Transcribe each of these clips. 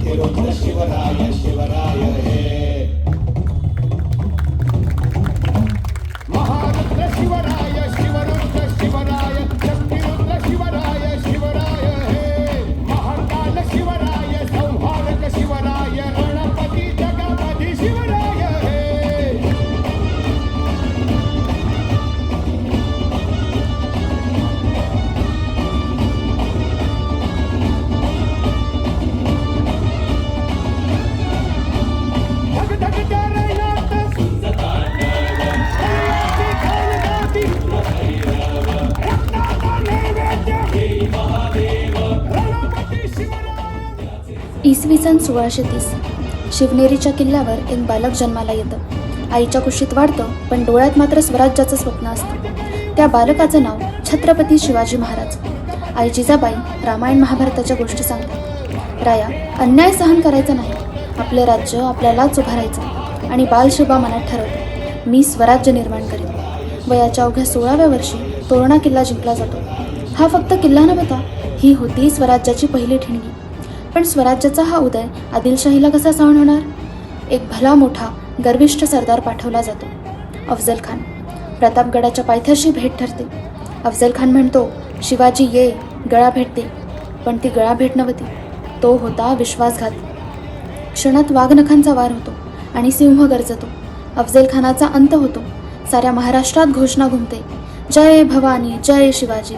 शक्तिरुद्र शिवराय शिवराय हे महारुद्र शिवराय शिवरुद्र शिवराय शक्तिरुद्र शिवराय शिवराय हे महाकाल शिवराय संहारक शिवराय गणपती जगपती शिवराय हे इसवी सन 1630 शिवनेरीच्या किल्ल्यावर एक बालक जन्माला येतं. आईच्या कुशीत वाढतं, पण डोळ्यात मात्र स्वराज्याचं स्वप्न असतं. त्या बालकाचं नाव छत्रपती शिवाजी महाराज. आई जिजाबाई रामायण महाभारताच्या गोष्टी सांगतात. राया, अन्याय सहन करायचा नाही, आपलं राज्य आपल्यालाच उभारायचं. आणि बालशिबा मनात ठरवतो, मी स्वराज्य निर्माण करेन. वयाच्या अवघ्या 16व्या वर्षी तोरणा किल्ला जिंकला जातो. हा फक्त किल्ला नव्हता, ही होती स्वराज्याची पहिली ठिणगी. पण स्वराज्याचा हा उदय आदिलशाहीला कसा सहन होणार? एक भला मोठा गर्विष्ठ सरदार पाठवला जातो, अफजल खान. प्रतापगडाच्या पायथ्याशी भेट ठरते. अफजल खान म्हणतो, शिवाजी ये, गळा भेटते. पण ती गळा भेट नव्हती, तो होता विश्वासघात. क्षणात वाघनखांचा वार होतो आणि सिंह गरजतो. अफजल खानाचा अंत होतो. साऱ्या महाराष्ट्रात घोषणा घुमते, जय भवानी, जय शिवाजी.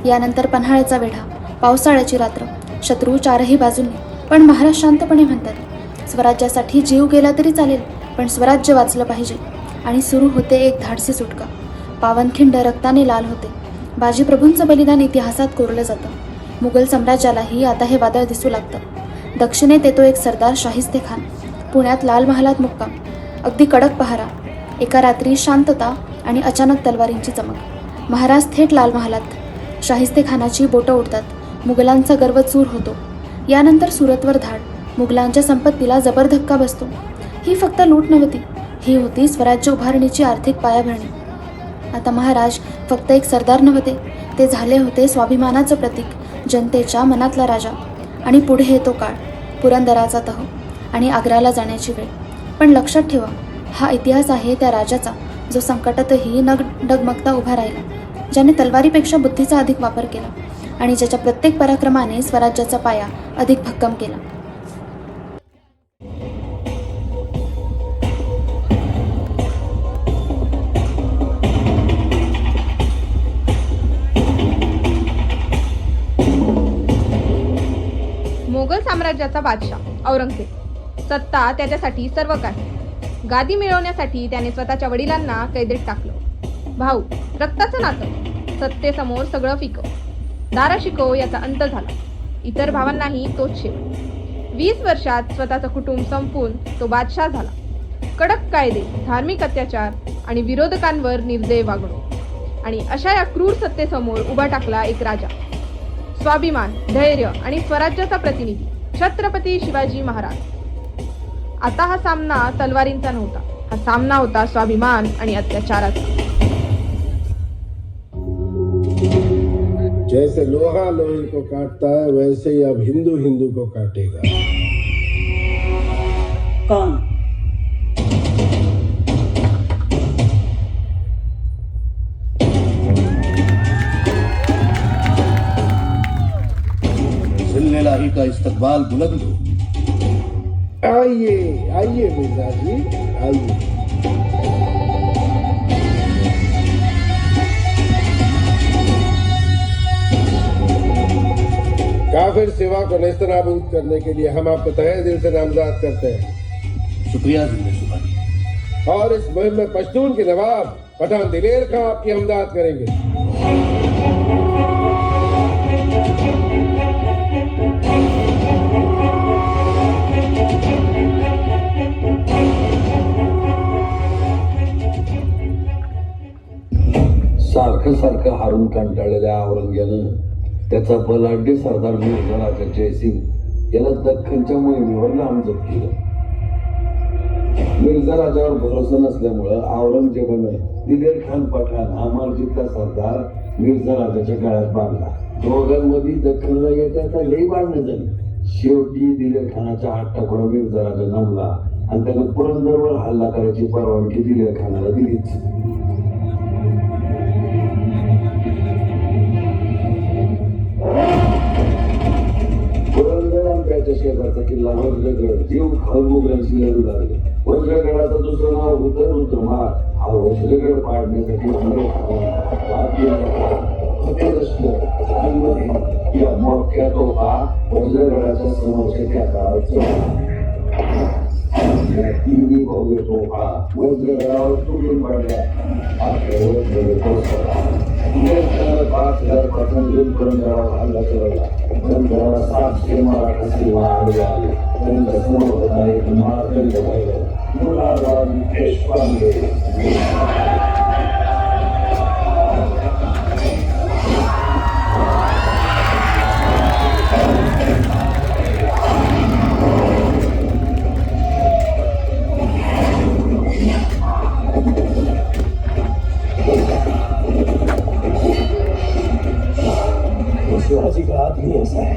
यानंतर पन्हाळ्याचा वेढा, पावसाळ्याची रात्र, शत्रू चारही बाजूंनी. पण महाराज शांतपणे म्हणतात, स्वराज्यासाठी जीव गेला तरी चालेल, पण स्वराज्य वाचलं पाहिजे. आणि सुरू होते एक धाडसी सुटका. पावनखिंड रक्ताने लाल होते. बाजीप्रभूंचं बलिदान इतिहासात कोरलं जातं. मुघल साम्राज्यालाही आता हे वादळ दिसू लागतं. दक्षिणेत येतो एक सरदार शाहिस्ते खान. पुण्यात लाल महालात मुक्काम. अगदी कडक पहारा. एका रात्री शांतता आणि अचानक तलवारींची चमक. महाराज थेट लाल महालात. शाहिस्ते खानाची बोटं उडतात. मुघलांचा गर्व चूर होतो. यानंतर सुरतवर धाड. मुघलांच्या संपत्तीला जबर धक्का बसतो. ही फक्त लूट नव्हती, ही होती स्वराज्य उभारणीची आर्थिक पायाभरणी. आता महाराज फक्त एक सरदार नव्हते, ते झाले होते स्वाभिमानाचं प्रतीक, जनतेच्या मनातला राजा. आणि पुढे येतो काळ, पुरंदराचा तह आणि आग्र्याला जाण्याची वेळ. पण लक्षात ठेवा, हा इतिहास आहे त्या राजाचा जो संकटातही न डगमगता उभा राहिला, ज्याने तलवारीपेक्षा बुद्धीचा अधिक वापर केला आणि ज्याच्या प्रत्येक पराक्रमाने स्वराज्याचा पाया अधिक भक्कम केला. मोगल साम्राज्याचा बादशाह औरंगजेब. सत्ता त्याच्यासाठी सर्व काही. गादी मिळवण्यासाठी त्याने स्वतःच्या वडिलांना कैदेत टाकलं. भाऊ, रक्ताचं नातं, सत्तेसमोर सगळं फिकं. दारा शिकोव याचा अंत झाला. इतर भावांनाही तोच शेवट. 20 वर्षात स्वतःचं कुटुंब संपवून तो बादशाह झाला. कडक कायदे, धार्मिक अत्याचार आणि विरोधकांवर निर्दय वागणूक आणि अशा या क्रूर सत्तेसमोर उभा टाकला एक राजा. स्वाभिमान, धैर्य आणि स्वराज्याचा प्रतिनिधी छत्रपती शिवाजी महाराज. आता हा सामना तलवारींचा नव्हता, हा सामना होता स्वाभिमान आणि अत्याचाराचा. जैसे लोहा लोहे को काटता है, वैसे ही अब हिंदू हिंदू को काटेगा. कौन? जिल्लेलाही का इस्तकबाल बुलंद हो. आइए आइए मिर्जा जी, आइए. काफिर सिवा को नेस्तनाबूद करने के लिए हम आपको तहे दिल से नामजद करते हैं. शुक्रिया जिंदे सुभानी. और इस मुहिम में पश्तून के नवाब पठान दिलेर खां आपकी हमदर्द करेंगे. सारखं सारखं हारून कंटाळलेल्या औरंग्यानं त्याचा बलाढ्य सरदार मिर्झा राजा जयसिंग याला दख्खनच्या मोहिमेवर नामजद केलं. मिर्झा राजावर भरोसा नसल्यामुळं औरंगजेबानं दिलेर खान पठाण हा मार्जितला सरदार मिर्झा राजाच्या गळ्यात बांधला. दोघांमध्ये दख्खनला येता लई भांडणं झाली. शेवटी दिलेर खानाच्या हट्टापुढे मिर्झाराजा नमला आणि त्यानं पुरंदरवर हल्ला करायची परवानगी दिलेर खानाला दिलीच. पुरंदर आणि त्याच्या शेजारचा किल्ला वज्रगड जीव खाऊन मुघलांशी लढू लागले. वज्रगडाचं दुसरं नाव होतं रुद्रमाळ. हा वज्रगड पाडण्यासाठी या मोठ्या तोफा वज्रगडाच्या समोरच्या काळात तिन्ही भव्य तोफा वज्रगडावर तुटून पडल्या. 5,000 पतंग घेऊन पुरंदरावर हल्ला चढवला. पुरंदराला 700 मराठा सेवा आडवे आले. त्यांच्या समोर होता एक मार्तंड भैरव मुलाराव देशपांडे. शिवाजी का आदमी ऐसा है.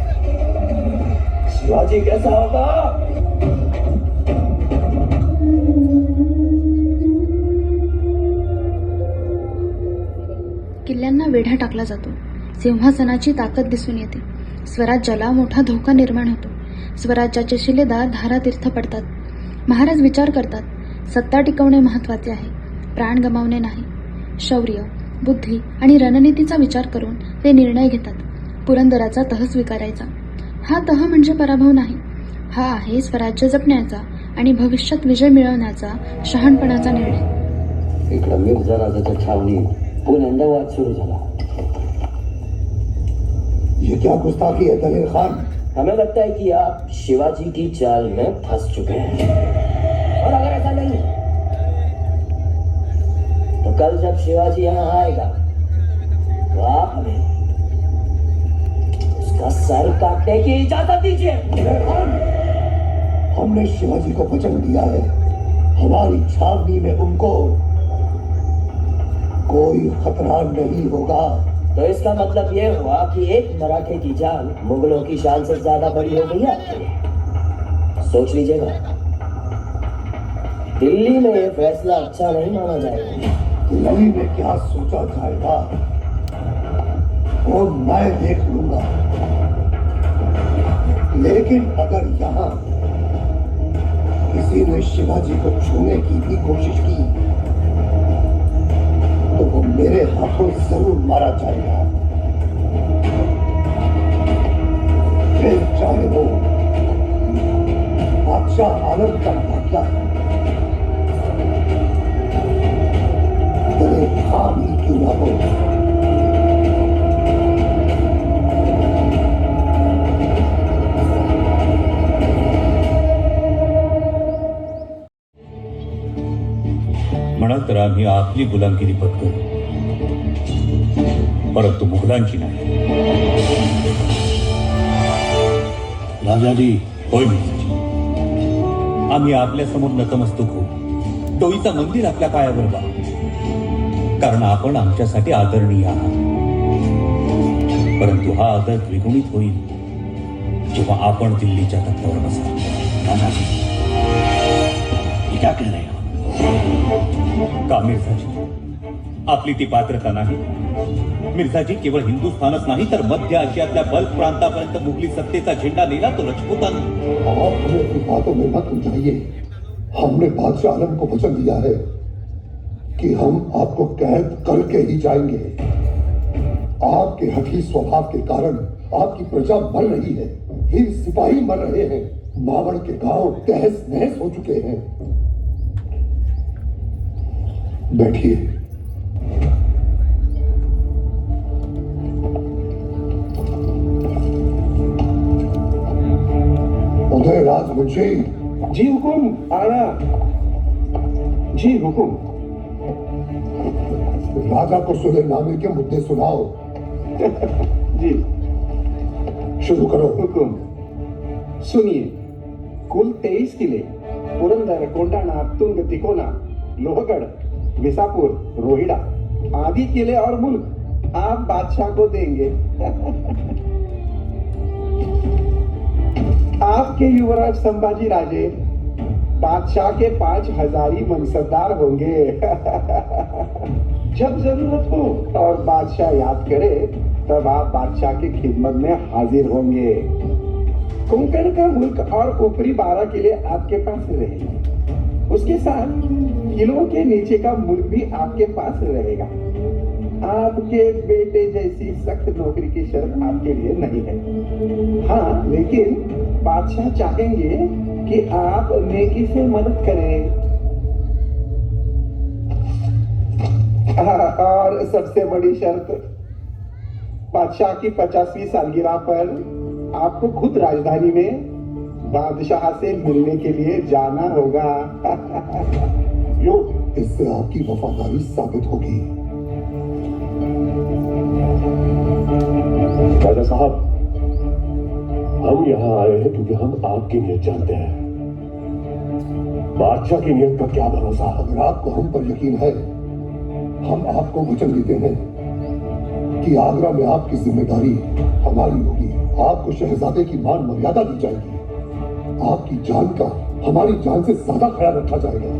शिवाजी कैसा होगा. किल्ल्यांना वेढा टाकला जातो. सिंहासनाची ताकद दिसून येते. स्वराज्याला मोठा धोका निर्माण होतो. स्वराज्याचे शिलेदार धारातीर्थ पडतात. महाराज विचार करतात, सत्ता टिकवणे महत्त्वाचे आहे, प्राण गमावणे नाही. शौर्य, बुद्धी आणि रणनीतीचा विचार करून ते निर्णय घेतात. पुरंदराचा तह स्वीकारायचा. हा तह म्हणजे पराभव नाही. हा आहे स्वराज्य जपण्याचा आणि भविष्यात विजय मिळवण्याचा शहाणपणाचा निर्णय. इकडं मिर्झाराजाच्या छावणीत पुन्हा वाद सुरू झाला. ये क्या गुस्ताखी है दलेर खान. हमें लगता है कि आप शिवाजी की चाल में फंस चुके हैं. और अगर ऐसा नहीं तो कल जब शिवाजी यहाँ आएगा तो आप हमें उसका सर काटने की इजाजत दीजिए. दलेर खान, हमने शिवाजी को वचन दिया है, हमारी छावनी में उनको कोई खतरा नहीं होगा. तो इसका मतलब ये हुआ कि एक मराठे की जान मुगलों की शान से ज्यादा बड़ी हो गई आपके लिए. सोच लीजिएगा, दिल्ली में ये फैसला अच्छा नहीं माना जाएगा. दिल्ली में क्या सोचा जाएगा वो मैं देख लूंगा, लेकिन अगर यहाँ किसी ने शिवाजी को छूने की भी कोशिश की तो वो मेरे हाथों जरूर मारा जाएगा. फिर चाहे वो बादशाह आलम का भाग्य दलेर खान ही क्यों ना हो. म्हणा तर आम्ही आपली गुलामगिरी पत्करू, परंतु मुघलांची नाही. राजाजी, होय मिर्झाजी, आम्ही आपल्या समोर नतमस्तक होऊ. टोळीचा मंदिर आपल्या पायावर बा, कारण आपण आमच्यासाठी आदरणीय आहात. परंतु हा आदर द्विगुणित होईल जेव्हा आपण दिल्लीच्या तख्तावर बसाल. राजाजी, ये क्या कह रहे हो. का मिर्झाजी, आपली ती पात्रता नाही. मिर्झाजी, केवळ हिंदुस्थानच नाही तर मध्य आशियातल्या बल्क प्रांतापर्यंत मुघली सत्तेचा झेंडा नेला तो राजपुतांनी. आप हमें अपनी बातों में मत उलझाइए. हमने बादशाह आलम को वचन दिया है कि हम आपको कैद करके ही जाएंगे. आपके हठी स्वभाव के कारण आपकी प्रजा मर रही है. वीर सिपाही मर रहे हैं. मावड़ के गांव तहस नहस हो चुके हैं. बैठिए. उदय राज मुंशी. जी हुकुम आना. जी हुकुम. राजा को सुलेमानी के मुद्दे सुनाओ. जी शुरू करो. हुकुम. सुनिए, कुल 23 किले पुरंदर, कोंडाणा, तुंग, तिकोना, लोहगढ़, विसापुर, रोहिड़ा आदि किले और मुल्क आप बादशाह को देंगे. आपके युवराज संभाजी राजे बादशाह के 5,000 मनसबदार होंगे। जब जरूरत हो और बादशाह याद करे तब आप बादशाह की खिदमत में हाजिर होंगे। कोंकण का मुल्क और ऊपरी 12 किले आपके पास रहेंगे। उसके साथ किलों के नीचे का मुल्क भी आपके पास रहेगा। आपके बेटे जैसी सख्त नौकरी की शर्त आपके लिए नहीं है। हाँ, लेकिन बादशाह चाहेंगे कि आप नेकी से मदद करें। और सबसे बड़ी शर्त, बादशाह की 50वीं सालगिरह पर आपको खुद राजधानी में बादशाह से मिलने के लिए जाना होगा। यो, इससे आपकी वफादारी साबित होगी। राजा साहब, हम यहाँ आए हैं क्योंकि हम आपकी नीयत जानते हैं। बादशाह की नीयत का क्या भरोसा? अगर आपको हम पर यकीन है, हम आपको वचन देते हैं कि आगरा में आपकी जिम्मेदारी हमारी होगी। आपको शहजादे की मान मर्यादा दी जाएगी। आपकी जान का हमारी जान से ज्यादा ख्याल रखा जाएगा।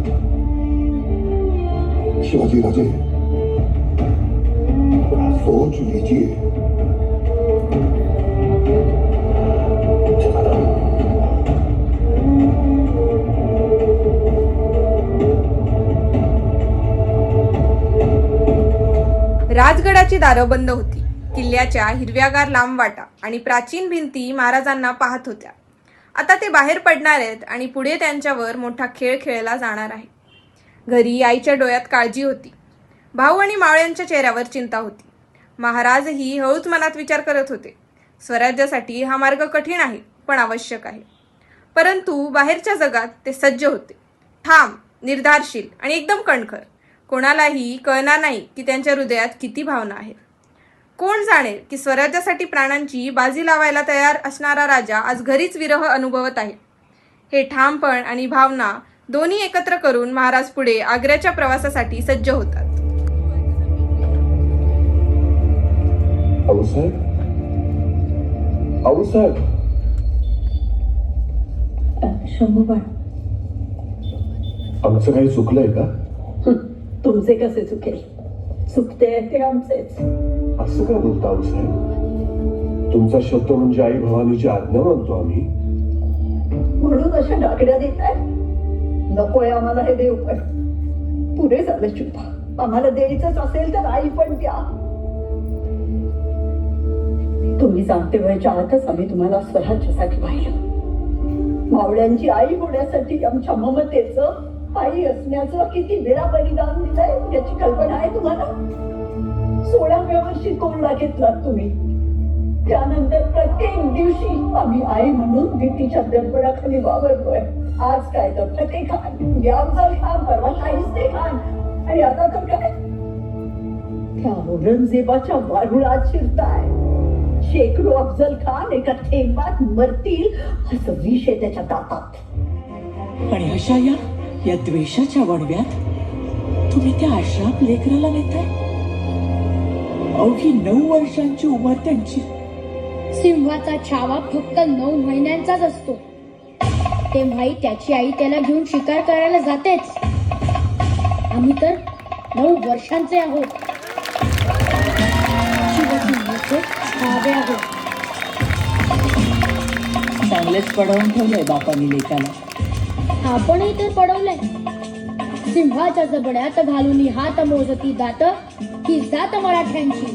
शिवाजी राजे, सोच लीजिए। राजगडाची दारं बंद होती. किल्ल्याच्या हिरव्यागार लांब वाटा आणि प्राचीन भिंती महाराजांना पाहत होत्या. आता ते बाहेर पडणार आहेत आणि पुढे त्यांच्यावर मोठा खेळ खेळला जाणार आहे. घरी आईच्या डोळ्यात काळजी होती. भाऊ आणि मावळ्यांच्या चेहऱ्यावर चिंता होती. महाराजही हळूच मनात विचार करत होते. स्वराज्यासाठी हा मार्ग कठीण आहे, पण आवश्यक आहे. परंतु बाहेरच्या जगात ते सज्ज होते, ठाम, निर्धारशील आणि एकदम कणखर. कोणालाही कळणार नाही की त्यांच्या हृदयात किती भावना आहेत. कोण जाणेल की स्वराज्यासाठी प्राणांची बाजी लावायला तयार असणारा राजा आज घरीच विरह अनुभवत आहे. हे ठामपण आणि भावना दोन्ही एकत्र करून महाराज पुढे आग्र्याच्या प्रवासासाठी सज्ज होतात. आऊसाहेब, आऊसाहेब. शंभूबाळ, आमचं काही चुकलंय का? तुमचे कसे चुकेल? चुकते ते आमचेच. असं का बोलता आऊसाहेब? तुमचा शब्द म्हणजे आई भवानीची आज्ञा मानतो आम्ही. म्हणून अशा डाकड्या देत आहे. नकोय आम्हाला हे देव, पण पुरे झालं चुपा. आम्हाला द्यायचंच असेल तर आई पण द्या. तुम्ही सांगते व्हायच्या आतच आम्ही तुम्हाला स्वराज्यासाठी पाहिलं. मावळ्यांची आई होण्यासाठी आमच्या ममतेचं, आई असण्याचं किती वेळा बलिदान दिलंय याची कल्पना आहे तुम्हाला? 16व्या वर्षी तोडला घेतला तुम्ही. त्यानंतर प्रत्येक दिवशी आम्ही आई म्हणून भीतीच्या दडपणाखाली वावरतोय. आज काय तर फटे खान, अफजल खान, परवा शाहिस्ते खान, आणि आता तर काय त्या औरंगजेबाच्या वारुळात शिरताय. शेकडो अफजल खान एका थेंबात मरतील असं विष आहे त्याच्या दातात. आणि अशा या द्वेषाच्या वणव्यात तुम्ही त्या आश्राम लेकराला नेताय. अवघी 9 वर्षांची उमर त्यांची. सिंहाचा छावा फक्त 9 महिन्यांचाच असतो. तेव्हाही त्याची आई त्याला घेऊन शिकार करायला जातेच. आम्ही तर 9 वर्षांचे आहोत. शिवसिंहाचे छावे आहोत. चांगलेच पडवून ठेवलंय बापानी लेकाला. आपणही तर पडवलंय. सिंहाच्या जबड्यात घालून हात मोजती जात ही जात मराठ्यांची.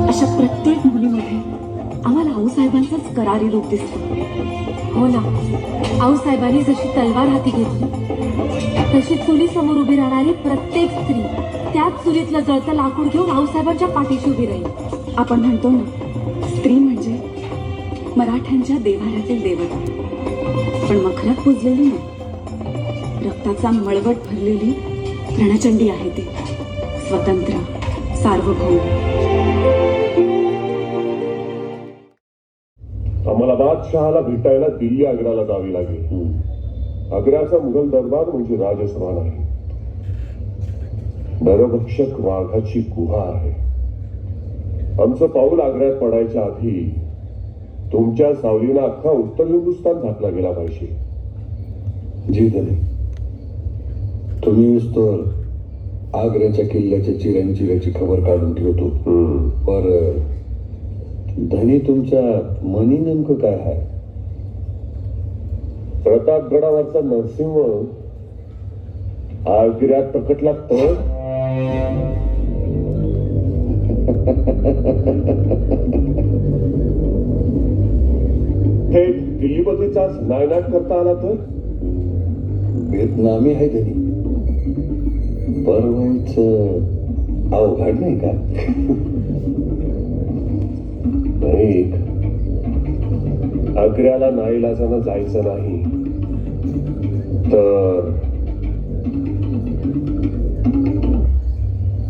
अशा प्रत्येक मुलीमध्ये आम्हाला आऊसाहेबांचाच करारी रूप दिसतो. हो ना, आऊसाहेबांनी जशी तलवार हाती घेतली तशी चुलीसमोर उभी राहणारी प्रत्येक स्त्री त्याच चुलीतलं जळतं लाकूड घेऊन आऊसाहेबांच्या पाठीशी उभी राहील. आपण म्हणतो ना, स्त्री म्हणजे मराठ्यांच्या देव्हाऱ्यातील देवता, पण मखरात पुजलेली नाही. रक्ताचा मळवट भरलेली रणचंडी आहे ती. स्वतंत्र, सार्वभौम. आम्हाला बादशहाला भेटायला दिल्ली आग्र्याला जावी लागेल. आग्र्याचा मुघल दरबार म्हणजे राजसभा नाही, नरभक्षक वाघाची गुहा आहे. आमचं पाऊल आग्र्यात पडायच्या आधी तुमच्या सावलीला अख्खा उत्तर हिंदुस्थान झाकला गेला पाहिजे. जी धनी, तुम्ही तर आग्र्याच्या किल्ल्याच्या चिऱ्यांची खबर काढून ठेवतो. पर धनी तुमच्या मनी नेमकं काय आहे? प्रतापगडावरचा नरसिंह आग्र्यात प्रकटला तर थेट दिल्लीपतीचाच नायनाट करता आला तर बेतनामी आहे धनी, परवाईच अवघड नाही का? नाही, आग्र्याला नाईलाजानं जायचं नाही तर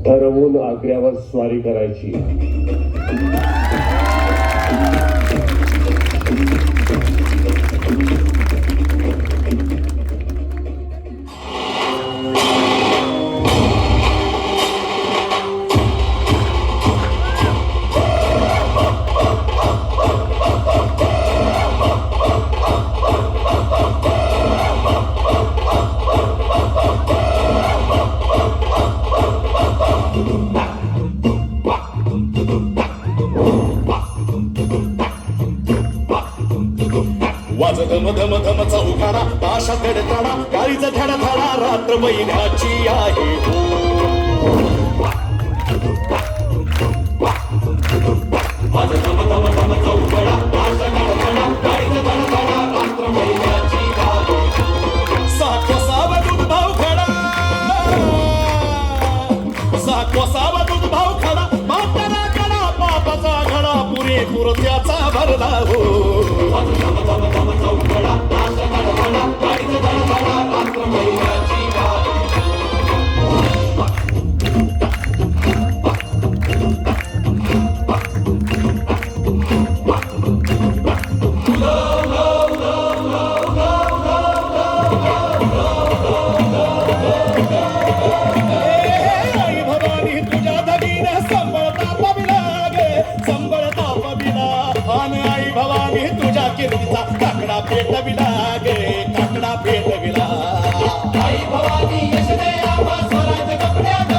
ठरवून आग्र्यावर स्वारी करायची. वाजत मधम धम चौघाडा पाशा कडताडा काळीचा धडा धाडा रात्र महिन्याची आहे हो. वाजत मधम धम चौघाडा पाशा कडताडा काळीचा धडा धाडा रात्र महिन्याची आहे. साखोसावा दूध भाव खडा, साखोसावा दूध भाव खडा, म्हातारा कडा पापाचा घडा पुरेपूर त्याचा भरला हो. काकडा पेटविला गे, काकडा पेटविला. आई भवानी यश दे आम्हा स्वराज कपड्या ग,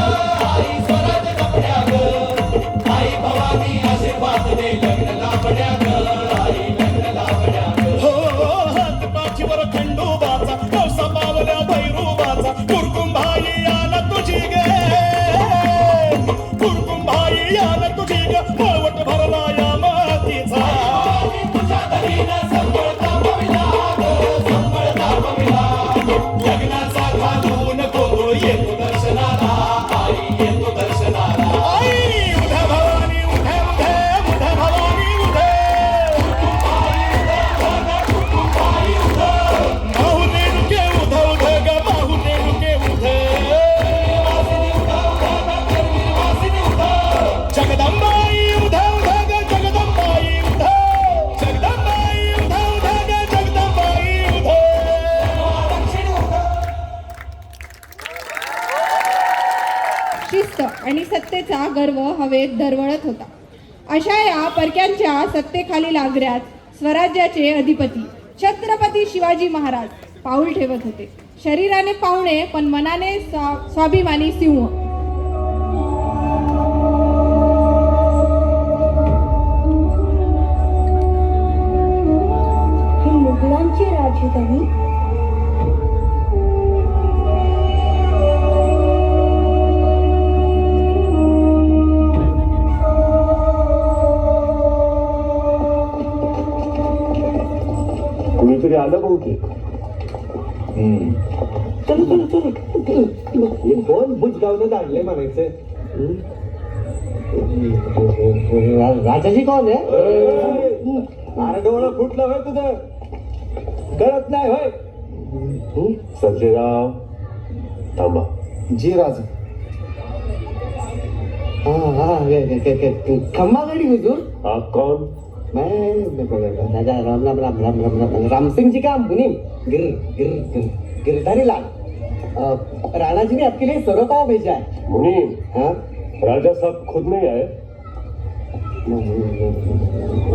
आई स्वराज कपड्या ग. आई भवानी आशीर्वाद दे लग्न लापड्या ग, आई लग्न लापड्या ग. हो हात पाठीवर खंडोबाचा, कौसा पावल्या भैरोबाचा, कुरकुंभाई आला तुझी गे, कुरकुंभाई आला तुझी ग, पळवट भरला या मातीचा. तुझ्या दरीनं लग्नाचा घालून गोकुळ येतो दर्शनाला, आई येतो दर्शनाला. आई उठा भवानी उठे उठे, उठा भवानी उठे, माहू रेणुके उध उध ग, माहू रेणुके उध. जगदंबाई उध उध ग, जगदंबाई उध, जगदंबाई उध उध ग, जगदंबाई उध. शिस्त आणि सत्तेचा गर्व हवेत दरवळत होता. अशा या परक्यांच्या सत्तेखालील आग्र्यात स्वराज्याचे अधिपती छत्रपती शिवाजी महाराज पाऊल ठेवत होते. शरीराने पाहुणे पण मनाने स्वाभिमानी सिंह. ही मुघलांची राजधानी कुणीतरी आलं बहुतेक. चलो चलो चलो. हे कोण बुजगावनं काढलंय म्हणायचं. राजाजी कोण आहे? अरे डोळं फुटलं होय तुझं, कळत नाही होय. सर्जेराव थांबा. जी राजा. हा हा खंबागडी हुजूर. आप कौन? मैं राजा राम सिंह जी का मुनीम गिरधारी लाल। राणा जी ने आपके लिए सरपाव भेजा है। मुनीम, हाँ राजा साहब खुद नहीं आए?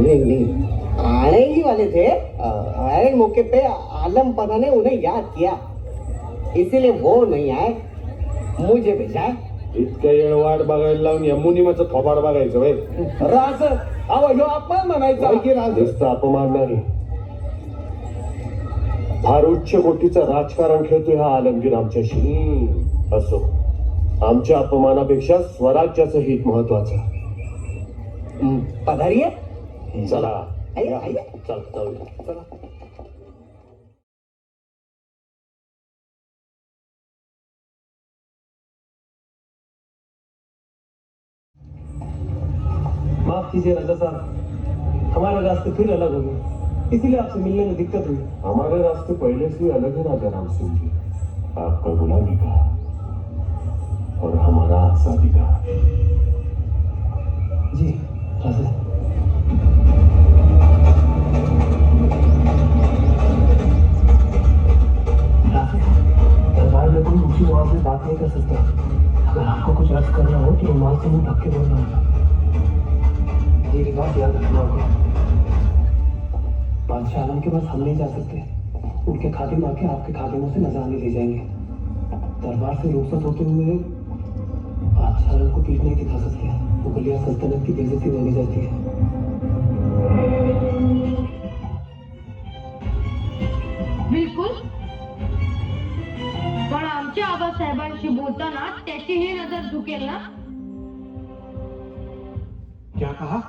नहीं आने ही वाले थे। आए मौके पे आलम पना ने उन्हें याद किया, इसीलिए वो नहीं आए, मुझे भेजा है। इतक्या वेळ वाट बघायला लावून या मुनिमाचं थोबाड बघायचं वय? राज अहो ह्यो अपमान म्हणायचा की राज? नुसता अपमान नाही, फार उच्च कोटीचं राजकारण खेळतोय हा आलमगीर आमच्याशी. असो, आमच्या अपमानापेक्षा स्वराज्याचं हित महत्वाचं. पधारिये. चला आइए, आइए. चला. माफ कीजिए राजा साहब, हमारे रास्ते फिर अलग हो गए, इसीलिए आपसे मिलने में दिक्कत हुई। हमारे रास्ते पहले से ही अलग है राजा राम सिंह जी। आपका गुलामी का और हमारा आजादी का। जी राजा। दरबार में कोई ऊंची आवाज में बात नहीं कर सकता। अगर आपको कुछ अर्ज करना हो तो रुमाल से मुंह ढक के बोलना होगा। ये बात याद रखना होगा। बादशाह आलम के पास हम नहीं जा सकते, उनके खादिम आके आपके खादिमों से नजराने ले जाएंगे। दरबार से रुखसत होते हुए बादशाह आलम को पीठ नहीं दिखा सकते, मुगलिया सल्तनत की बेइज्जती मानी जाती है। बिलकुल, पण आमच्या आबासाहेबांशी बोलताना त्याचीही नजर झुकेल ना? क्या कहा?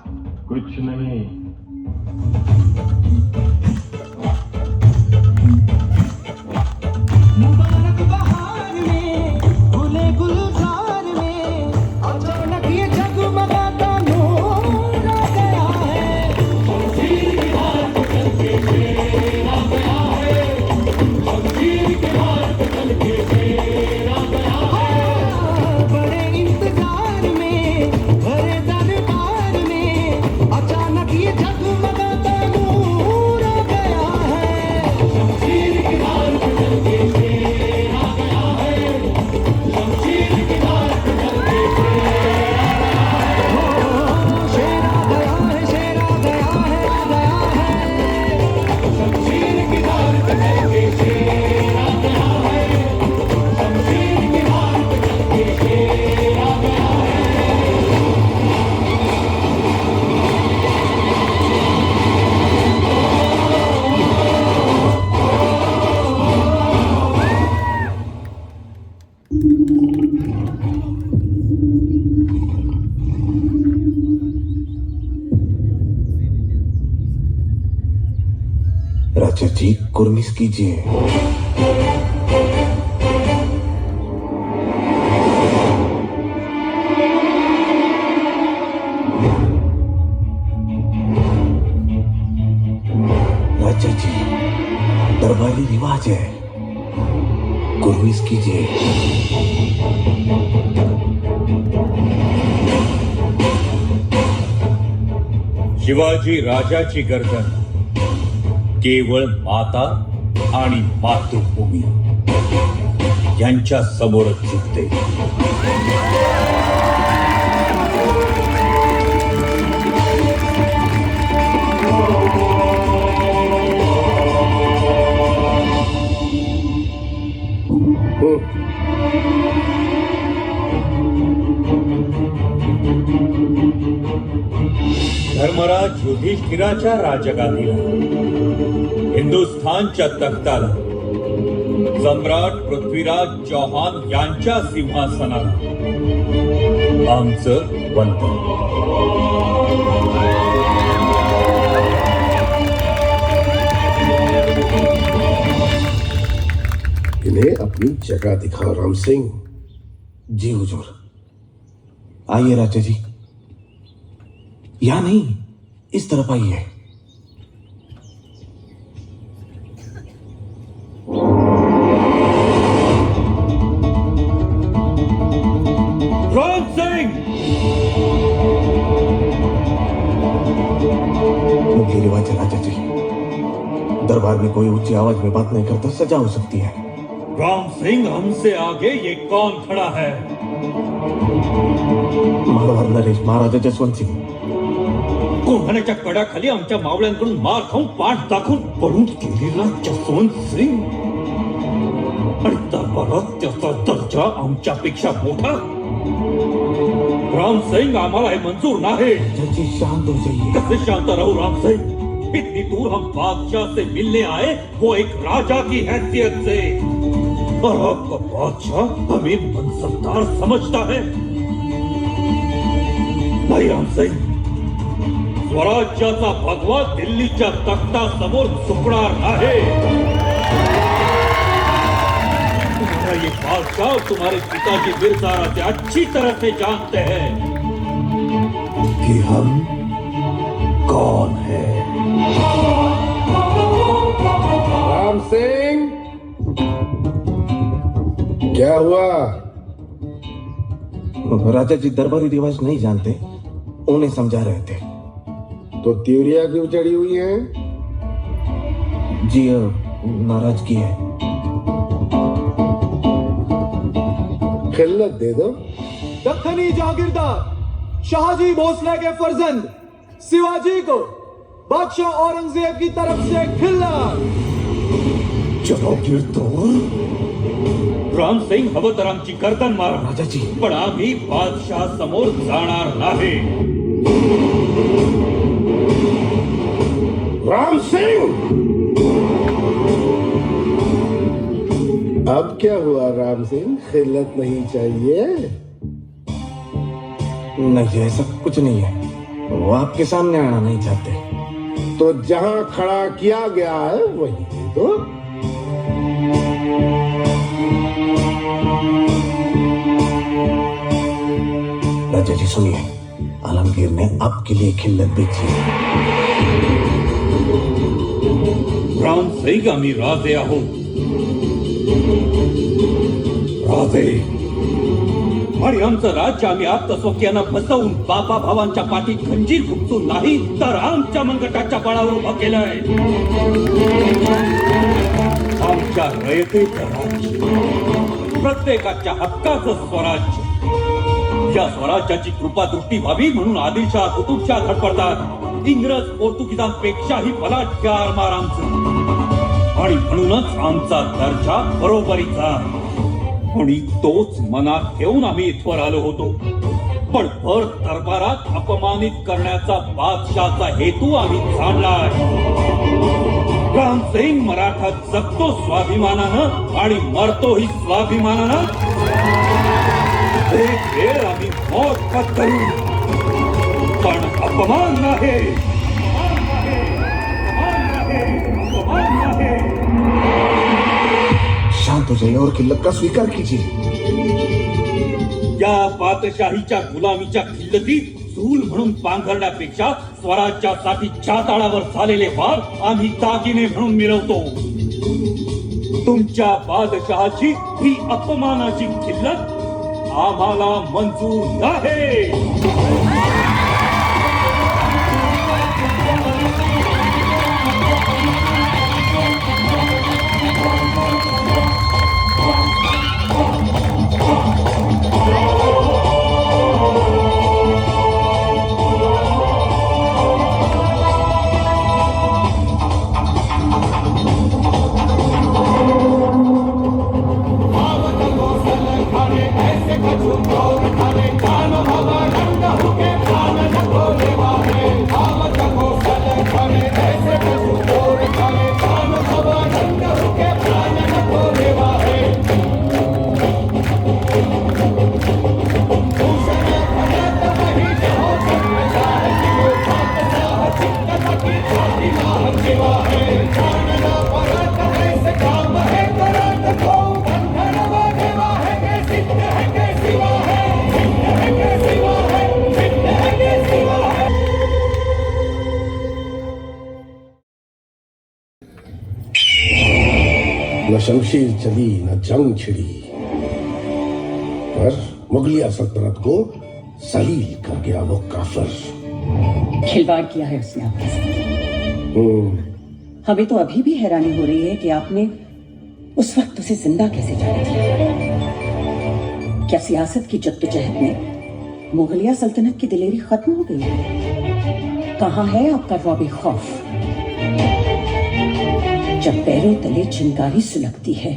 कुछ नहीं. मुबारक बहार में, खुले गुलजार में, अचानक ये जगमगाता नूर आ गया है। शमशीर की हार पे चल के शेर आ गया है। शमशीर की हार पे चल के शेर आ गया है। बड़े इंतजार में, भरे दरबार में, अचानक ये जगमगाता नूर आ गया है। शमशीर की हार पे चल के शेर आ गया है। शमशीर की हार पे चल के शेर आ गया है। शेर आ गया है, शेर आ गया है, आ गया है। शमशीर की हार पे चल के शेर आ गया है। शमशीर की हार पे चल के शेर आ गया है। राजा जी, कुर्मिस कीजिए. राजा जी, दरबारी रिवाज है, कुर्मिस कीजिए. शिवाजी राजाची गर्दन केवळ माता आणि मातृभूमी यांच्या समोरच झुकते. धर्मराज युधिष्ठिराच्या राजगादीला, हिंदुस्थानच्या तख्ताला, सम्राट पृथ्वीराज चौहान यांच्या सिंहासनाला आमचं वंदन. इन्हें अपनी जगह दिखाओ राम सिंह. जी हुजूर. आइए राजा जी. या नहीं, इस तरफ आइए. रण सिंह, दरबार में कोई ऊंची आवाज में बात नहीं करता, सजा हो सकती है। राम सिंह, हमसे आगे ये कौन खड़ा है? महाराज नरेश, महाराजा जसवंत सिंह। कोंढाण्याच्या कडाखाली आमच्या मावळ्यांकडून मार खाऊन पाठ दाखवून पळून गेलेला जसवंत सिंग आणि दरबारात त्याचा दर्जा आमच्यापेक्षा मोठा? राम सिंग, आम्हाला हे मंजूर नाही। जी शांत हो जाइए। कैसे शांत रहूं राम सिंह? इतनी दूर हम बादशाह से मिलने आए, वो एक राजा की हैसियत से, और आपका बादशाह हमें मनसबदार समझता है। नहीं राम सिंग, स्वराज्याचा भगवा दिल्लीच्या तख्तासमोर झुकणार आहे। तुम्हारा ये बादशाह तुम्हारे पिताजी मिर्जा राजे अच्छी तरह से जानते हैं कि हम कौन है। राम सिंह, क्या हुआ? राजा जी दरबारी रिवाज नहीं जानते, उन्हें समझा रहे थे। तो त्योरिया क्यों चढ़ी हुई है? जी नाराजगी है। खिल्लत दे दो। दक्खनी जागीरदार शाहजी भोसले के फर्जंद शिवाजी को बादशाह औरंगजेब की तरफ से खिल्लात। जागीरदार? राम सिंग, हवं तर आमची गर्दन मारा राजा जी, पण आम्ही बादशाह समोर जाणार नाही। राम सिंह, अब क्या हुआ राम सिंह? खिल्लत नहीं चाहिए? नहीं, ऐसा कुछ नहीं है। वो आपके सामने आना नहीं चाहते। तो जहां खड़ा किया गया है वही दे दो। राजा जी सुनिए, आलमगीर ने आपके लिए खिल्लत भेजी है। राम सिंग, आम्ही राजे आहोत, राजे, आणि आमचं राज्य आम्ही आत्मस्वकीयांना फसवून बापा भावांच्या पाठीत खंजीर खुपसून नाही, तर आमच्या मनगटाच्या बळावर उभं केलंय। आमच्या रयतेचं राज्य, प्रत्येकाच्या हक्काचं स्वराज्य। या स्वराज्याची कृपादृष्टी व्हावी म्हणून आदिलशाह कुतुबशाह धडपडतात। इंग्रज पोर्तुगीजांपेक्षाही बलाढ्य आरमार आमचं, आणि म्हणूनच आमचा दर्जा बरोबरीचा, आणि तोच मनात ठेवून आम्ही इथवर आलो होतो। पण भर दरबारात अपमानित करण्याचा बादशाहचा हेतू आम्ही जाणलाय। राम सिंग, मराठा जगतो स्वाभिमानानं आणि मरतोही स्वाभिमानानं। एक वेळ आम्ही मौत पत्करू, पण अपमान नाही, अपमान नाही। शांत हो जाइए और खिल्लत का स्वीकार कीजिए। या बादशाहीच्या गुलामीच्या खिल्लतीत चूल म्हणून पांघरण्यापेक्षा स्वराज्यासाठी छाताळावर झालेले वार आम्ही दागिने म्हणून मिरवतो। तुमच्या बादशहाची ही अपमानाची खिल्लत आम्हाला मंजूर नाही। न शमशीर चली न जंग छिड़ी, पर मुगलिया सल्तनत को जलील कर गया वो काफिर। खिलवाड़ किया है उसने आपके साथ। हमें तो अभी भी हैरानी हो रही है कि आपने उस वक्त उसे जिंदा कैसे जाने दिया। क्या सियासत की जद्दोजहद में मुगलिया सल्तनत की दिलेरी खत्म हो गई है? कहाँ है आपका रौब खौफ? जब पैरों तले चिंगारी सुलगती है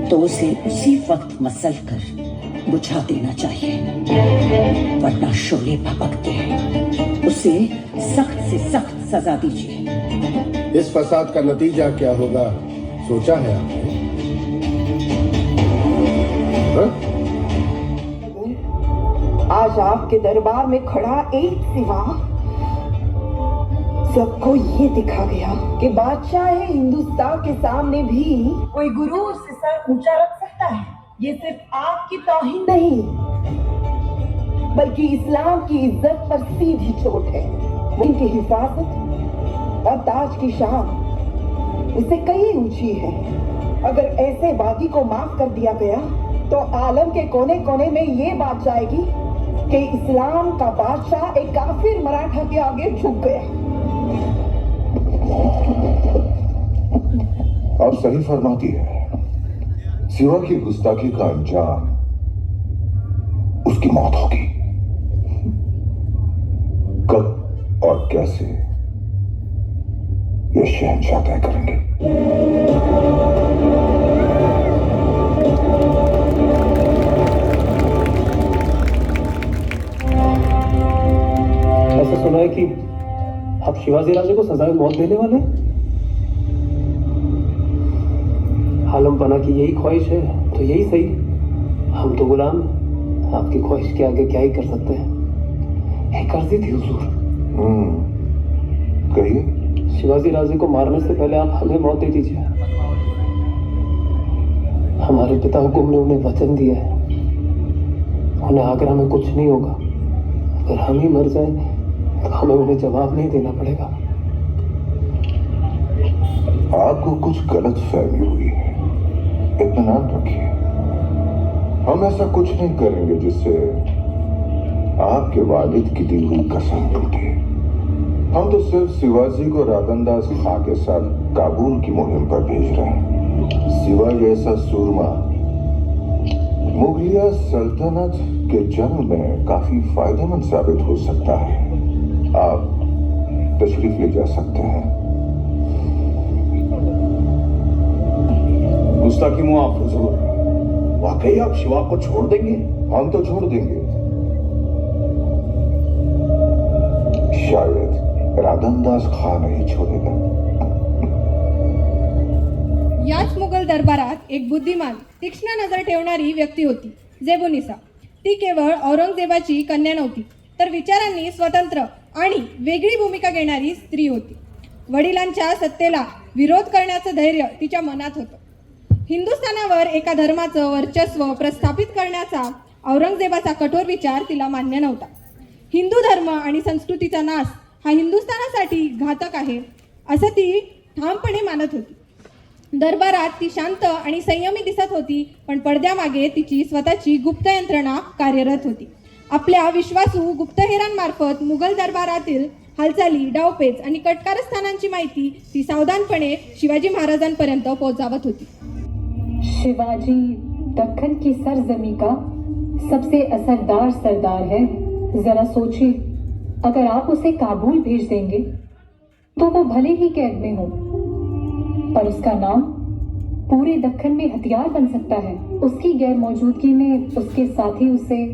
तो उसे उसी वक्त मसल कर बुझा देना चाहिए, वरना शोले भपकते हैं। उसे सख्त से सख्त सजा दीजिए। इस फसाद का नतीजा क्या होगा सोचा है आपने? हाँ? आज आपके दरबार में खड़ा एक सिवा सबको ये दिखा गया कि बादशाह हिंदुस्तान के सामने भी कोई गुरूर से सर ऊंचा रख सकता है। ये सिर्फ आपकी तौहीन नहीं बल्कि इस्लाम की इज्जत पर सीधी चोट है। उनकी हिफाजत और ताज की शान उससे कई ऊंची है। अगर ऐसे बागी को माफ कर दिया गया तो आलम के कोने कोने में ये बात जाएगी कि इस्लाम का बादशाह एक काफिर मराठा के आगे झुक गया। आप सही फरमाती है। सिवा की गुस्ताखी का अंजाम उसकी मौत होगी। कब और कैसे ये शहंशाह तय करेंगे। ऐसा सुना है कि आप शिवाजी राजे को सजाए मौत देने वाले हैं। आलम बना की यही ख्वाहिश है तो यही सही। हम तो गुलाम हैं, आपकी ख्वाहिश के आगे क्या ही कर सकते हैं। एक अर्जी थी हुजूर। कहिए। शिवाजी राजे को मारने से पहले आप हमें मौत दे दीजिए। हमारे पिता हुकुम ने उन्हें वचन दिया है, उन्हें आगरा में कुछ नहीं होगा। अगर हम ही मर जाए तो हमें उन्हें जवाब नहीं देना पड़ेगा। आपको कुछ गलत फहमी हुई है, इत्मीनान रखिए। हम ऐसा कुछ नहीं करेंगे जिससे आपके वालिद की दी हुई कसम टूटे। हम तो सिर्फ शिवाजी को राधनदास खां के साथ काबुल की मुहिम पर भेज रहे हैं। शिवा जैसा सूरमा मुगलिया सल्तनत के जंग में काफी फायदेमंद साबित हो सकता है। आप तशरीफ ले जा सकते हैं। गुस्ताखी मुआफ हुजूर। वाकई आप शिवा को छोड़ देंगे? हम तो छोड़ देंगे, शायद राधनदास खां नहीं छोड़ेगा। याच मुघल दरबारात एक बुद्धिमान तीक्ष्ण नजर ठेवणारी व्यक्ती होती, जेबुनिसा। ती केवळ औरंगजेबाची कन्या नव्हती, तर विचारांनी स्वतंत्र आणि वेगळी भूमिका घेणारी स्त्री होती। वडिलांच्या सत्तेला विरोध करण्याचं धैर्य तिच्या मनात होतं। हिंदुस्थानावर एका धर्माचं वर्चस्व प्रस्थापित करण्याचा औरंगजेबाचा कठोर विचार तिला मान्य नव्हता। हिंदू धर्म आणि संस्कृतीचा नाश हा हिंदुस्थानासाठी घातक आहे असं ती ठामपणे मानत होती। दरबारात ती शांत आणि संयमी दिसत होती, पण पडद्यामागे तिची स्वतःची गुप्त यंत्रणा कार्यरत होती। आपल्या विश्वासू गुप्तहेरांमार्फत मुघल दरबारातील हालचाली, डावपेच आणि कटकारस्थानांची माहिती ती सावधानपणे शिवाजी महाराजांपर्यंत पोहोचवत होती। शिवाजी दक्कन की सरजमी का सबसे असरदार सरदार है। जरा सोचिए, अगर आप उसे काबुल भेज देंगे तो वो भले ही कैद में हो, पर उसका नाम पूरे दक्कन में हथियार बन सकता है। उसकी गैर मौजूदगी में उसके साथी उसे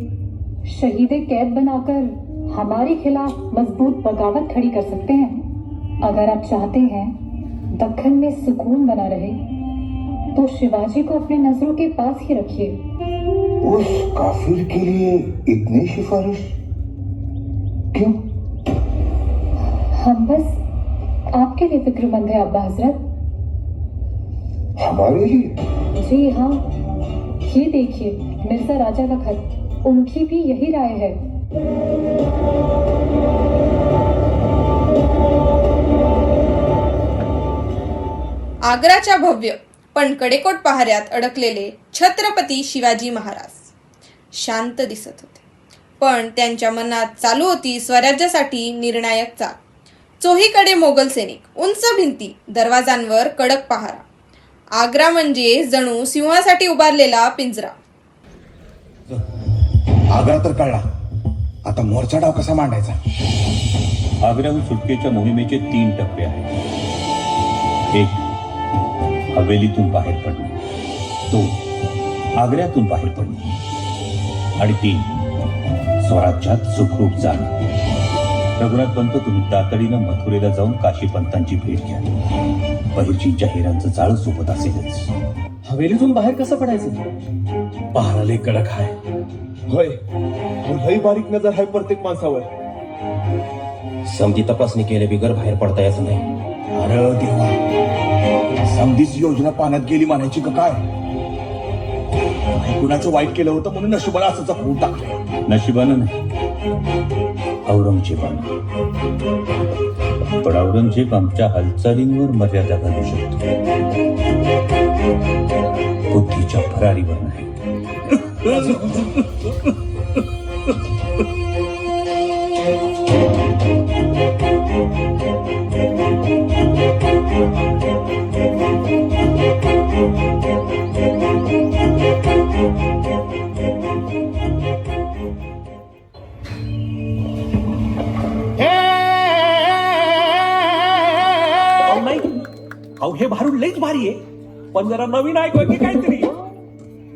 शहीद कैद बनाकर हमारे खिलाफ मजबूत बगावत खड़ी कर सकते हैं। अगर आप चाहते हैं दक्कन में सुकून बना रहे तो शिवाजी को अपने नजरों के पास ही रखिए। उस काफिर के लिए इतनी सिफारिश क्यों? हम बस आपके लिए फिक्रमंद है अब्बा हजरत। हमारे लिए? जी हाँ, ये देखिए मिर्जा राजा का खत, उनकी भी यही राय है। आग्राच्या भव्य पण कडेकोट पहाऱ्यात अडकलेले छत्रपती शिवाजी महाराज शांत दिसत होते, पण त्यांच्या मनात चालू होती स्वराज्यासाठी निर्णायक चाल। चोहीकडे मोगल सैनिक, उंच भिंती, दरवाजांवर कडक पहारा. आग्रा म्हणजे जणू सिंहासाठी उभारलेला पिंजरा. आग्रा तर कळला, आता मोर्चा डाव कसा मांडायचा? आग्र्याहून सुटकेच्या मोहिमेचे 3 टप्पे आहेत. 1. हवेलीतून बाहेर पडणे. 2. आग्र्यातून बाहेर पडणे. आणि 3. स्वराज्यात सुखरूप जाणे. रघुनाथ पंत, तुम्ही तातडीनं मथुरेला जाऊन काशीपंतांची भेट घ्या. बहिर्जींच्या हिरांचं जाळं सोबत असेलच. हवेलीतून बाहेर कसं पडायचं? पहाराले कडक आहे. होय, लई बारीक नजर आहे प्रत्येक माणसावर. समधी तपासणी केले बिगर बाहेर पडता यायचं नाही. अरे देवा, समधीच योजना पाण्यात गेली म्हणायची का काय? कुणाचं वाईट केलं होतं म्हणून नशिबाला असं जपून टाकलं. नशिबानं नाही, औरंगजेबानं. पण औरंगजेब आमच्या हालचालींवर मर्यादा घालू शकतो, बुद्धीच्या भरारीवर नाही. अहो हे भारूड लईच भारी आहे, पण जरा नवीन ऐकू की काहीतरी.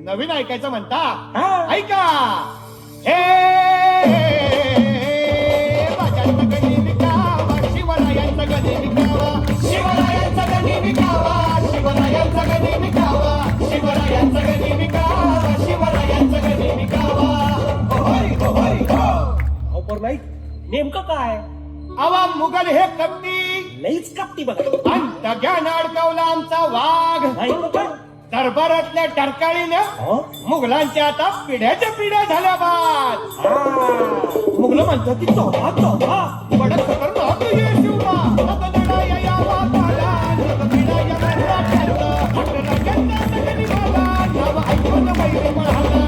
नवीन ऐकायचं म्हणता? हा. ऐका. हे राजांचा गणी विकावा, शिवरायांचा गणी विकावा, शिवरायांचा गणी विकावा, शिवरायांचा गणी विकावा, शिवरायांचा गणी विकावा, शिवरायांचा गणी विकावा. होय होय हो. अहो पण नाही, नेमकं काय? आवा मुघल हे कपटी, लईच कपटी बघा. अंत ज्ञान अडकवला आमचा वाघ. नाही तर काय? दरबारातल्या टरकाळीनं मुघलांच्या आता पिढ्याच्या पिढ्या झाल्या बाद. मुघल म्हणतात की तोबा तोबा, बड खतरनाक ये शिवबा. नक लढाया यावा पाला, नक पिढाया मरला खेळला. अकरा गंगा सगळी मला, नाव ऐकून वैरी म्हणाला.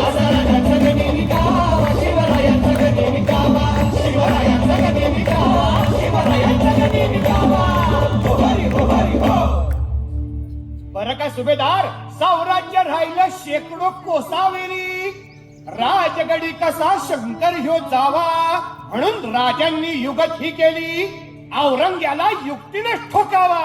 आजाराचा गणी विकावा, शिवरायांचा गणी विकावा, शिवरायांचा गणी विकावा, शिवरायांचा गणी विकावा. हो हरी हो हरी हो. बरं का सुभेदार, साम्राज्य राहिलं शेकडो कोसावेरी. राजगडी कसा शंकर ह्यो जावा, म्हणून राजांनी युगत ही केली, औरंग्याला युक्तीने ठोकावा.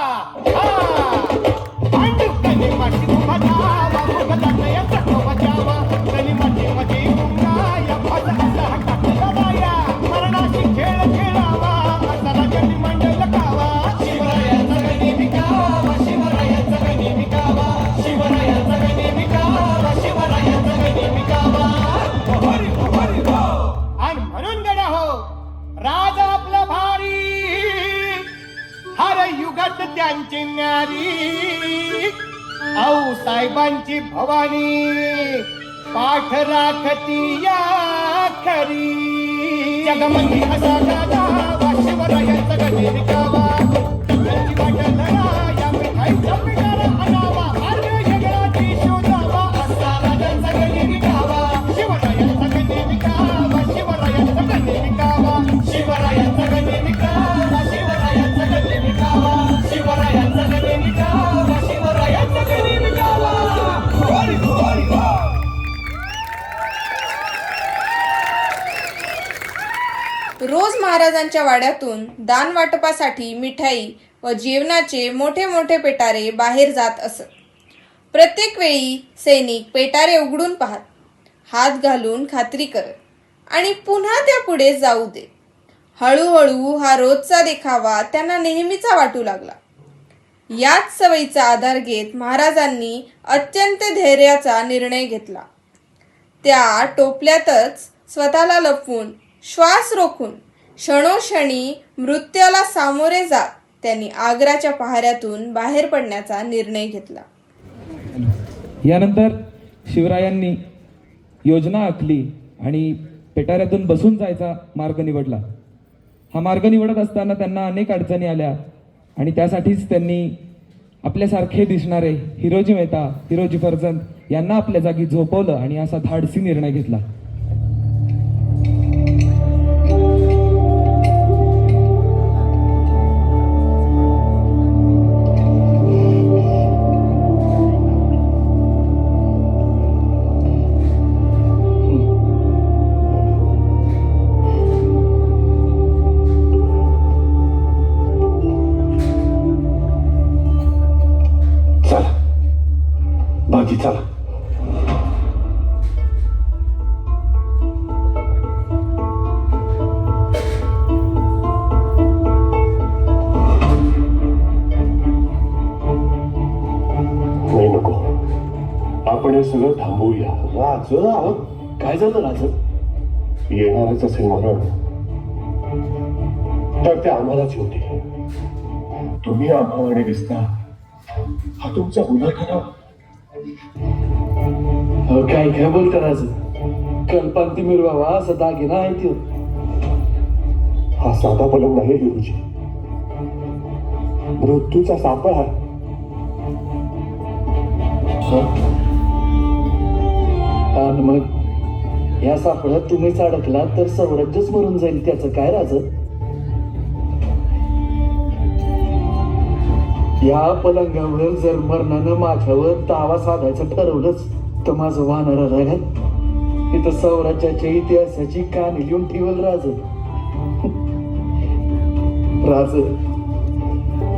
पांडुकनी माती उभा जावा, मुघलांना याचा ठोका जावा. कनी माती मध्ये मुंगा, या भाजा असा टाकला बाया. मरणाशी खेळ खेळावा, असा राजांनी मंडळ कावा. शिवरायांचा गणी विकावा, शिवरायांचा गणी विकावा, शिवरायांचा गणी विकावा, शिवरायांचा गणी विकावा. हो हरी हो हरी हो. आणि म्हणून गड्या हो, राजा आपला भारी, हर युगात त्यांची न्यारी. औ साहेबांची भवानी, पाठ राखती या खरी. जगमंदी असा गावा, शिवरायांचा गणी विकावा. त्यांची वाट धरा, या मिठाईचा पिटारा आणावा. आर्य जगराची शोधावा, असा राजांचा गणी विकावा. शिवरायांचा गणी विकावा, शिवरायांचा गणी विकावा, शिवरायांचा गणी विकावा, शिवरायांचा गणी विकावा, शिवरायांचा गणी विकावा, शिवरायांचा गणी विकावा. हरी हरी हो. रोज महाराजांच्या वाड्यातून दान वाटपासाठी मिठाई व जेवणाचे मोठे मोठे पेटारे बाहेर जात असत. प्रत्येक वेळी सैनिक पेटारे उघडून पाहत, हात घालून खात्री करत आणि पुन्हा त्या पुढे जाऊ देत. हळूहळू हा रोजचा देखावा त्यांना नेहमीचा वाटू लागला. याच सवयीचा आधार घेत महाराजांनी अत्यंत धैर्याचा निर्णय घेतला. त्या टोपल्यातच स्वतःला लपवून, श्वास रोखून, क्षणोक्षणी मृत्यूला सामोरे जात त्यांनी आग्राच्या पहाऱ्यातून बाहेर पडण्याचा निर्णय घेतला. यानंतर शिवरायांनी योजना आखली आणि पेटाऱ्यातून बसून जायचा मार्ग निवडला. हा मार्ग निवडत असताना त्यांना अनेक अडचणी आल्या आणि त्यासाठीच त्यांनी आपल्यासारखे दिसणारे हिरोजी मेहता, हिरोजी फर्जंद यांना आपल्या जागी झोपवलं आणि असा धाडसी निर्णय घेतला. चला बाजी चला. नाही नको, आपण हे सगळं थांबवूया. राज अहो काय झालं राज? येणारच असेल मरण तर ते आम्हालाच होते. तुम्ही आम्हाकडे दिसता, हा तुमचा गुन्हा ठराव. काय काय बोलता राज? कल्पांती मिळवावा असा दागिना आहे तो. हा साधा पलंग नाही हिरोजी, मृत्यूचा सापळा आहे. आणि मग या सापळ्यात तुम्हीच अडकला तर सौराज्यच मरून जाईल, त्याचं काय राज? या पलंगावर जर मरणानं माझ्यावर दावा साधायचं ठरवलंच तर माझं वाहणार राहिलं इथं सौराज्याच्या इतिहासाची कहाणी लिहून ठेवल राज. राज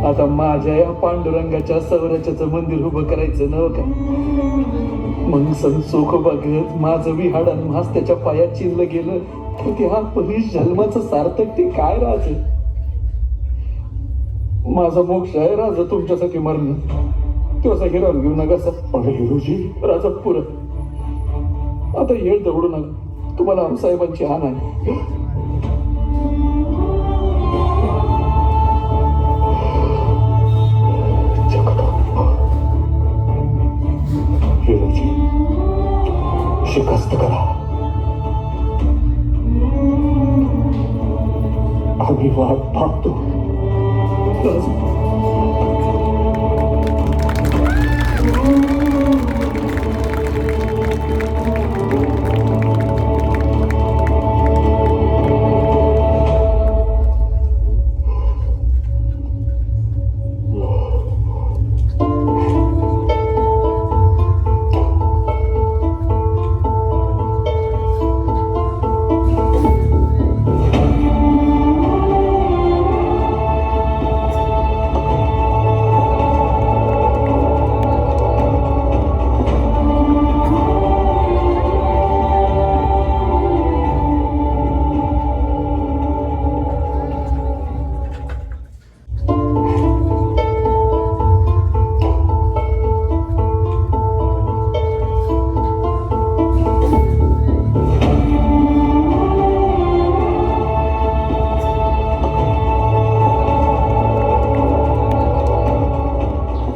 आता माझ्या या पांडुरंगाच्या सौराज्याचं मंदिर उभं करायचं नव्ह का? मग संसोख बघत माझं विहाडन मास त्याच्या पायात चिनलं गेलं तर त्या पुलिस जन्माचं सार्थक ते काय राज? माझा मोक्ष आहे राजा तुमच्यासाठी मरण. तसा हिरावून घेऊ नका सर. अरे हिरोजी, राजा पुरं आता येळ दवडू नका, तुम्हाला आमसाहेबांची हान आहे. हिरोजी शिकस्त करा. आम्ही वाट पाहतो.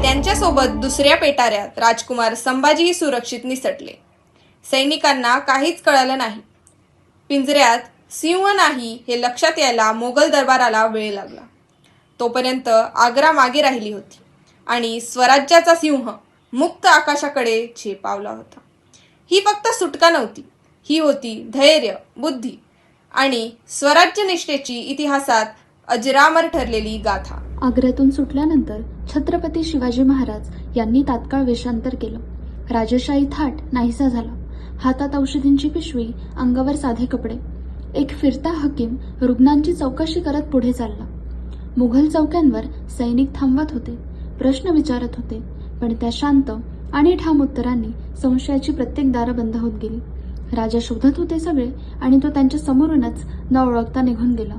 त्यांच्यासोबत दुसऱ्या पेटाऱ्यात राजकुमार संभाजीही सुरक्षित निसटले. सैनिकांना काहीच कळालं नाही. पिंजऱ्यात सिंह नाही हे लक्षात यायला मोगल दरबाराला वेळ लागला. तोपर्यंत आग्रा मागे राहिली होती आणि स्वराज्याचा सिंह मुक्त आकाशाकडे झेपावला होता. ही फक्त सुटका नव्हती, ही होती धैर्य, बुद्धी आणि स्वराज्यनिष्ठेची इतिहासात अजरामर ठरलेली गाथा. आग्र्यातून सुटल्यानंतर छत्रपती शिवाजी महाराज यांनी तात्काळ वेषांतर केलं. राजशाही थाट नाहीसा झाला. हातात औषधींची पिशवी, अंगावर साधे कपडे. एक फिरता हकीम रुग्णांची चौकशी करत पुढे चालला. मुघल चौक्यांवर सैनिक थांबवत होते, प्रश्न विचारत होते, पण त्या शांत आणि ठाम उत्तरांनी संशयाची प्रत्येक दारं बंद होत गेली. राजा शोधत होते सगळे आणि तो त्यांच्या समोरूनच न ओळखता निघून गेला.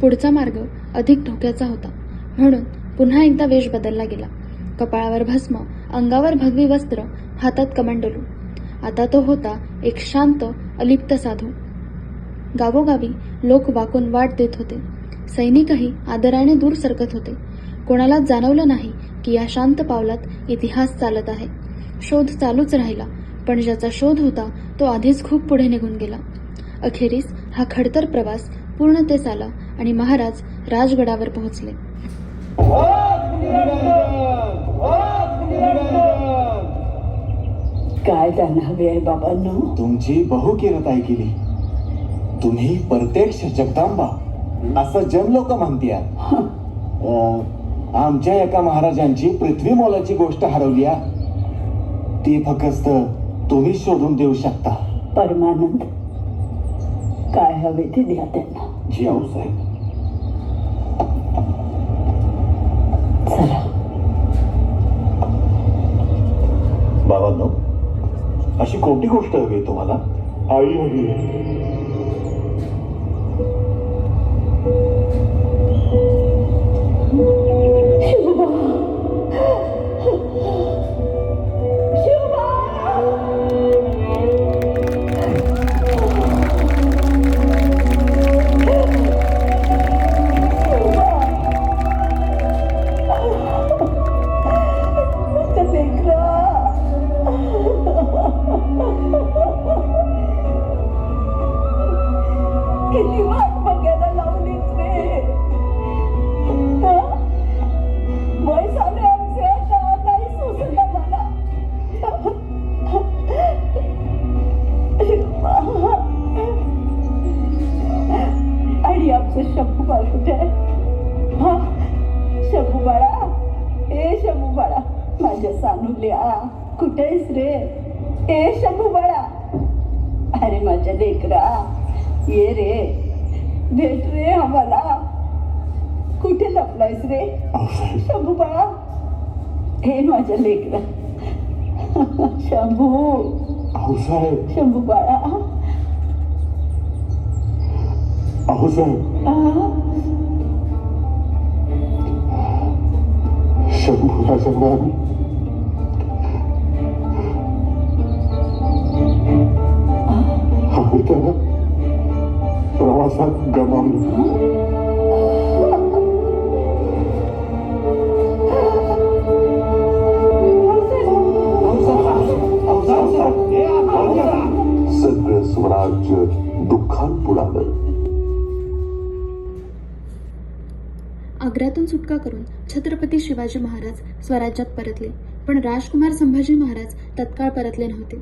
पुढचा मार्ग अधिक धोक्याचा होता, म्हणून पुन्हा एकदा वेश बदलला गेला. कपाळावर भस्म, अंगावर भगवी वस्त्र, हातात कमंडलू. आता तो होता एक शांत अलिप्त साधू. गावोगावी लोक वाकून वाट देत होते. सैनिकही आदराने दूर सरकत होते. कोणालाच जाणवलं नाही की या शांत पावलात इतिहास चालत आहे. शोध चालूच राहिला, पण ज्याचा शोध होता तो आधीच खूप पुढे निघून गेला. अखेरीस हा खडतर प्रवास पूर्णतेस आला आणि महाराज राजगडावर पोहोचले. काय त्यांना हवे आहे बाबांनो? तुमची बहुकिरताई केली. तुम्ही प्रत्यक्ष जगदांबा असं जन लोक म्हणते. आमच्या एका महाराजांची पृथ्वी मोलाची गोष्ट हरवली आहे. ती फक्त तुम्ही शोधून देऊ शकता. परमानंद, काय हवे ते द्या त्यांना. जी आऊसाहेब. चला. बाबांनो, अशी कोणती गोष्ट हवी तुम्हाला? आई हवी. किती वाट बघायला लावलीच रे. वय झाले आमचे आता, नाही सुचलं मला. आणि आमचं शंभू बाळ कुठे आहे? हा, शंभू बाळा, ए शंभू बाळा, माझ्या सानूल्या कुठे आहेस रे? ए शंभू बाळा, अरे माझ्या लेकरा, ये रे, भेट रे आम्हाला. कुठे लपलायस रे शंभू बाळा? हे माझ्या लेकरा शंभू. आऊसाहेब. शंभू बाळा. आऊसाहेब. शंभूराजा मान. आम्ही त्याला प्रवासात गमावलं. सगळं स्वराज्य दुःखात बुडालं. आग्र्यातून सुटका करून छत्रपती शिवाजी महाराज स्वराज्यात परतले, पण राजकुमार संभाजी महाराज तत्काळ परतले नव्हते.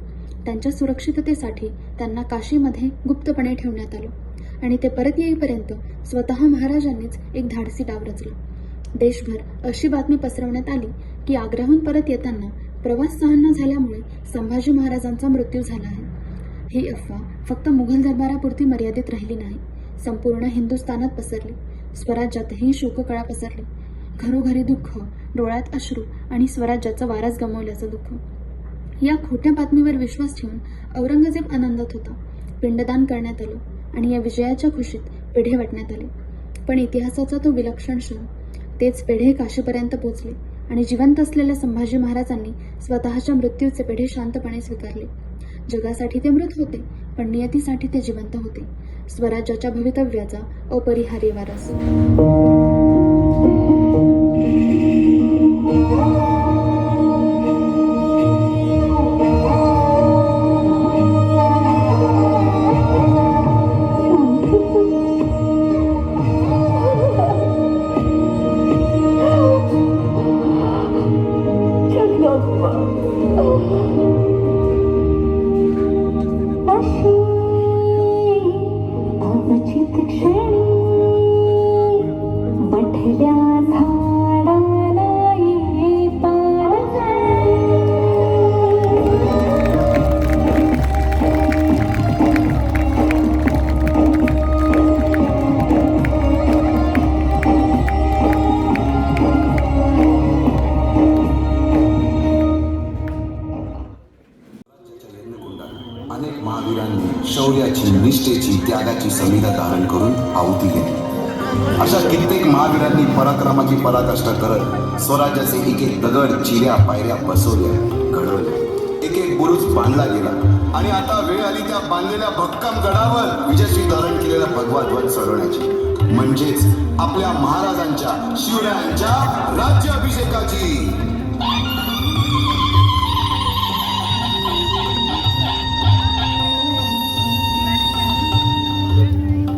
त्यांच्या सुरक्षिततेसाठी त्यांना काशीमध्ये गुप्तपणे ठेवण्यात आलं आणि ते परत येईपर्यंत स्वतः महाराजांनीच एक धाडसी डाव रचला. देशभर अशी बातमी पसरवण्यात आली की आग्र्याहून परत येताना प्रवास सहन न झाल्यामुळे संभाजी महाराजांचा मृत्यू झाला आहे. ही अफवा फक्त मुघल दरबारापुरती मर्यादित राहिली नाही, संपूर्ण हिंदुस्थानात पसरली. स्वराज्यातही शोककळा पसरली. घरोघरी दुःख, डोळ्यात अश्रू आणि स्वराज्याचा वारस गमावल्याचं दुःख. या खोट्या बातमीवर विश्वास ठेवून औरंगजेब आनंदात होता. पिंडदान करण्यात आलं आणि या विजयाच्या खुशीत पेढे वाटण्यात आले. पण इतिहासाचा तो विलक्षण क्षण, तेच पेढे काशीपर्यंत पोचले आणि जिवंत असलेल्या संभाजी महाराजांनी स्वतःच्या मृत्यूचे पेढे शांतपणे स्वीकारले. जगासाठी ते मृत होते, पण नियतीसाठी ते जिवंत होते, स्वराज्याच्या भवितव्याचा अपरिहार्य वारस. अनेक महावीरांनी शौर्याची, निष्ठेची, त्यागाची समिधा धारण करून आहुती घेतली. अशा कित्येक महावीरांनी पराक्रमाची पराकाष्ठा करत स्वराज्याचे एक एक दगड, चिऱ्या, पायऱ्या बसवल्या, घडवल्या. एक एक बुरुज बांधला गेला आणि आता वेळ आली त्या बांधलेल्या भक्कम गडावर विजयश्री धारण केलेला भगवा ध्वज चढवण्याची, म्हणजेच आपल्या महाराजांच्या, शिवरायांच्या राज्याभिषेकाची.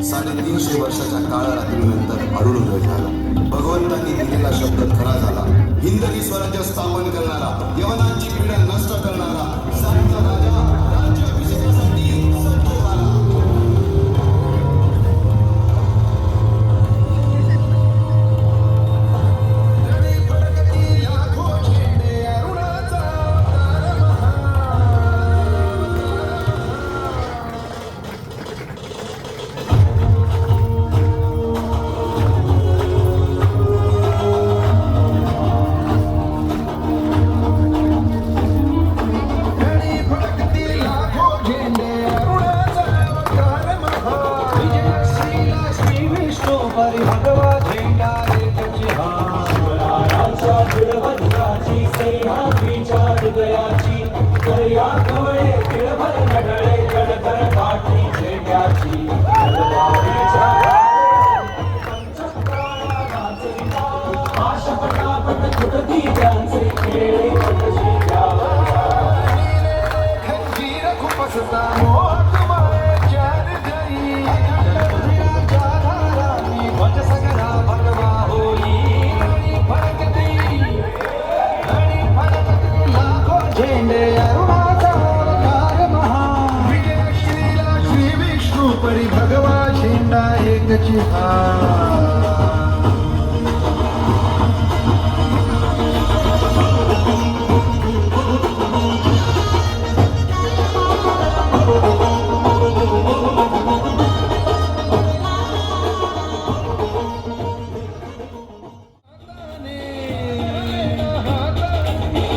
350 वर्षाच्या काळरात्रीनंतर अरुणोदय झाला. भगवंतांनी दिलेला शब्द खरा झाला. हिंदवी स्वराज्य स्थापन करणारा, यवनांची पीडा नष्ट करणारा, झेंडा एकची हा शिवरायांच्या तिळवंताची सह्याद्रीच्या हृदयाची दर्या कवळे तिळभर नडळे कडकर काठी झेंड्याची तलवारीच्या पंचप्राणाचा आशा पटापट तुटती त्यांचे खेळ कशी खंजीर खुपसता मोठ मायेच्या हृदयी जलधुराच्या धारांनी वज सगळा भगवा होई फडकती लाखो झेंडे अरुणाचा अवतार महा विजय श्रीला श्री विष्णू परी भगवा झेंडा एकची हा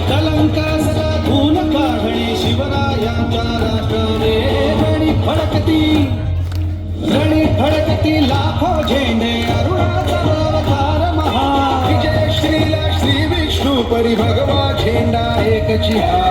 कलंकासला धून काढणे शिवरायांच्या राष्ट्राने रणी फडकती लाखो झेंडे अरुणाचा अवतार महा विजय श्रीला श्री विष्णू परी भगवा झेंडा एकची हा